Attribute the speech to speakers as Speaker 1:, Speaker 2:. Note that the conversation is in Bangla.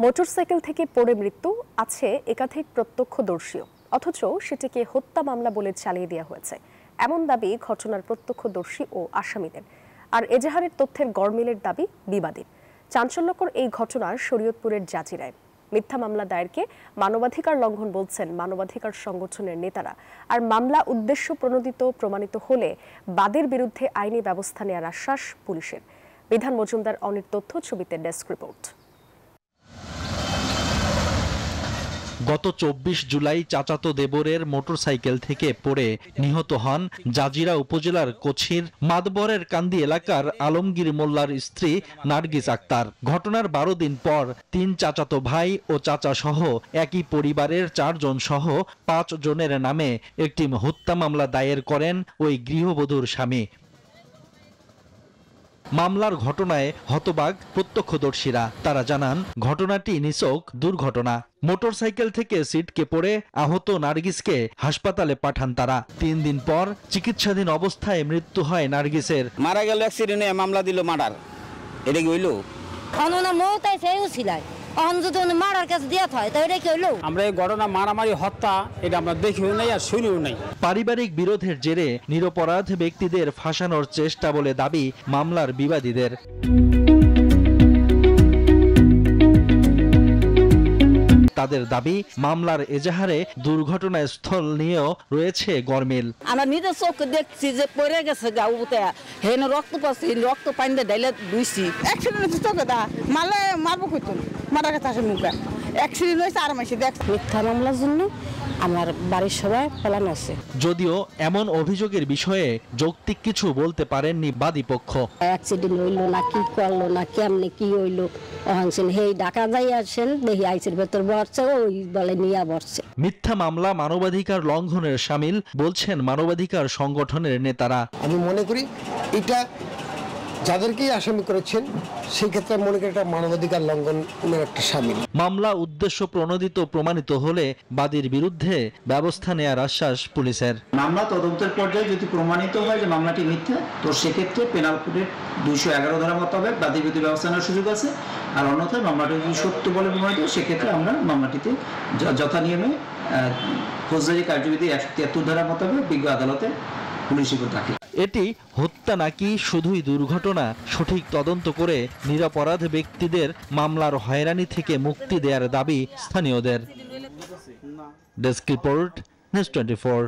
Speaker 1: মোটরসাইকেল থেকে পড়ে মৃত্যু, আছে একাধিক প্রত্যক্ষদর্শীও, অথচ সেটিকে হত্যা মামলা বলে চালিয়ে দেওয়া হয়েছে, এমন দাবি ঘটনার প্রত্যক্ষদর্শী ও আসামিদের। আর এজাহারের তথ্যের গড়মিলের দাবি বিবাদীর। চাঞ্চল্যকর এই ঘটনার শরীয়তপুরের জাজিরায় মিথ্যা মামলা দায়েরকে মানবাধিকার লঙ্ঘন বলছেন মানবাধিকার সংগঠনের নেতারা। আর মামলা উদ্দেশ্য প্রণোদিত প্রমাণিত হলে বাদীর বিরুদ্ধে আইনি ব্যবস্থা নেওয়ার আশ্বাস পুলিশের। বিধান মজুমদার অনির তথ্য ছবিতে ডেস্ক রিপোর্ট।
Speaker 2: গত ২৪ জুলাই চাচাতো দেবরের মোটরসাইকেল থেকে পড়ে নিহত হন জাজিরা উপজেলার কোছির মাদবরের কান্দি এলাকার আলমগীর মোল্লার স্ত্রী নার্গিস আক্তার। ঘটনার ১২ দিন পর ৩ চাচাতো ভাই ও চাচা সহ একই পরিবারের ৪ জন সহ ৫ জনের নামে একটি হত্যা মামলা দায়ের করেন ওই গৃহবধূর স্বামী। মামলার ঘটনায় হতবাক প্রত্যক্ষদর্শীরা। তারা জানান, ঘটনাটি নিছক দুর্ঘটনা। মোটরসাইকেল থেকে ছিটকে পড়ে আহত নার্গিসকে হাসপাতালে পাঠান তারা। ৩ দিন পর চিকিৎসাধীন অবস্থায় মৃত্যু হয় নার্গিসের।
Speaker 3: মারা গেল অ্যাক্সিডেন্টে, মামলা দিল মার্ডার। এটা কি হইল?
Speaker 4: আমরা এই ঘটনা মারামারি হত্যা এটা আমরা দেখিও নাই আর শুনিও নাই।
Speaker 2: পারিবারিক বিরোধের জেরে নিরপরাধ ব্যক্তিদের ফাঁসানোর চেষ্টা বলে দাবি মামলার বিবাদীদের। তাদের দাবি, মামলার এজাহারে দুর্ঘটনাস্থল নিয়েও রয়েছে গরমিল।
Speaker 5: আমরা নিজের চোখে দেখছি যে পড়ে গেছে গাউতে, হেন রক্ত পাচ্ছে, রক্ত পানি ঢাইলে ধুইছি।
Speaker 6: অ্যাক্সিডেন্ট চোখে দা মারলে মারবো কইতো, মারা গেছে আসে মুখে অ্যাক্সিডেন্ট হয়েছে আর মাসে দেখ।
Speaker 5: মিথ্যা মামলার জন্য আমার বাড়ির সবাই পালানো আছে।
Speaker 2: যদিও এমন অভিযোগের বিষয়ে যৌক্তিক কিছু বলতে পারেননি বাদীপক্ষ।
Speaker 5: অ্যাক্সিডেন্ট হইলো না, কি করলো না, কেমনে কি হইলো, অহানছেন হেই ডাকা যাই আসেন দেখি আইসের ভেতর বসছে, ওই বলে নিয়ে বসছে।
Speaker 2: মিথ্যা মামলা মানবাধিকার লঙ্ঘনের শামিল বলছেন মানবাধিকার সংগঠনের নেতারা।
Speaker 7: আমি মনে করি এটা যাদেরকেই আসামি করেছেন সেই ক্ষেত্রে মনে করি এটা মানবাধিকার লঙ্ঘনের একটা শামিল।
Speaker 2: মামলা উদ্দেশ্য প্রণোদিত প্রমাণিত হলে বাদীর বিরুদ্ধে ব্যবস্থা নেওয়ার আশ্বাস পুলিশের।
Speaker 8: মামলা তদন্তের পর্যায়ে যদি প্রমাণিত হয় যে মামলাটি মিথ্যা, তো সেক্ষেত্রে পেনাল কোডের ২১১ ধারা মোতাবেক বাদীর বিরুদ্ধে ব্যবস্থা নেওয়ার সুযোগ আছে। আর অন্যথায় মামলাটি যদি সত্য বলে প্রমাণিত হয়, সেক্ষেত্রে আমরা মামলাটিতে যথা নিয়মে ফৌজদারি কার্যবিধি ১৭৩ ধারা মোতাবেক বিজ্ঞ আদালতে পুলিশ রিপোর্ট রাখে।
Speaker 2: এটি হত্যা নাকি শুধুই দুর্ঘটনা, সঠিক তদন্ত করে নিরপরাধ ব্যক্তিদের মামলার হয়রানি থেকে মুক্তি দেওয়ার দাবি স্থানীয়দের। Desk report, news 24।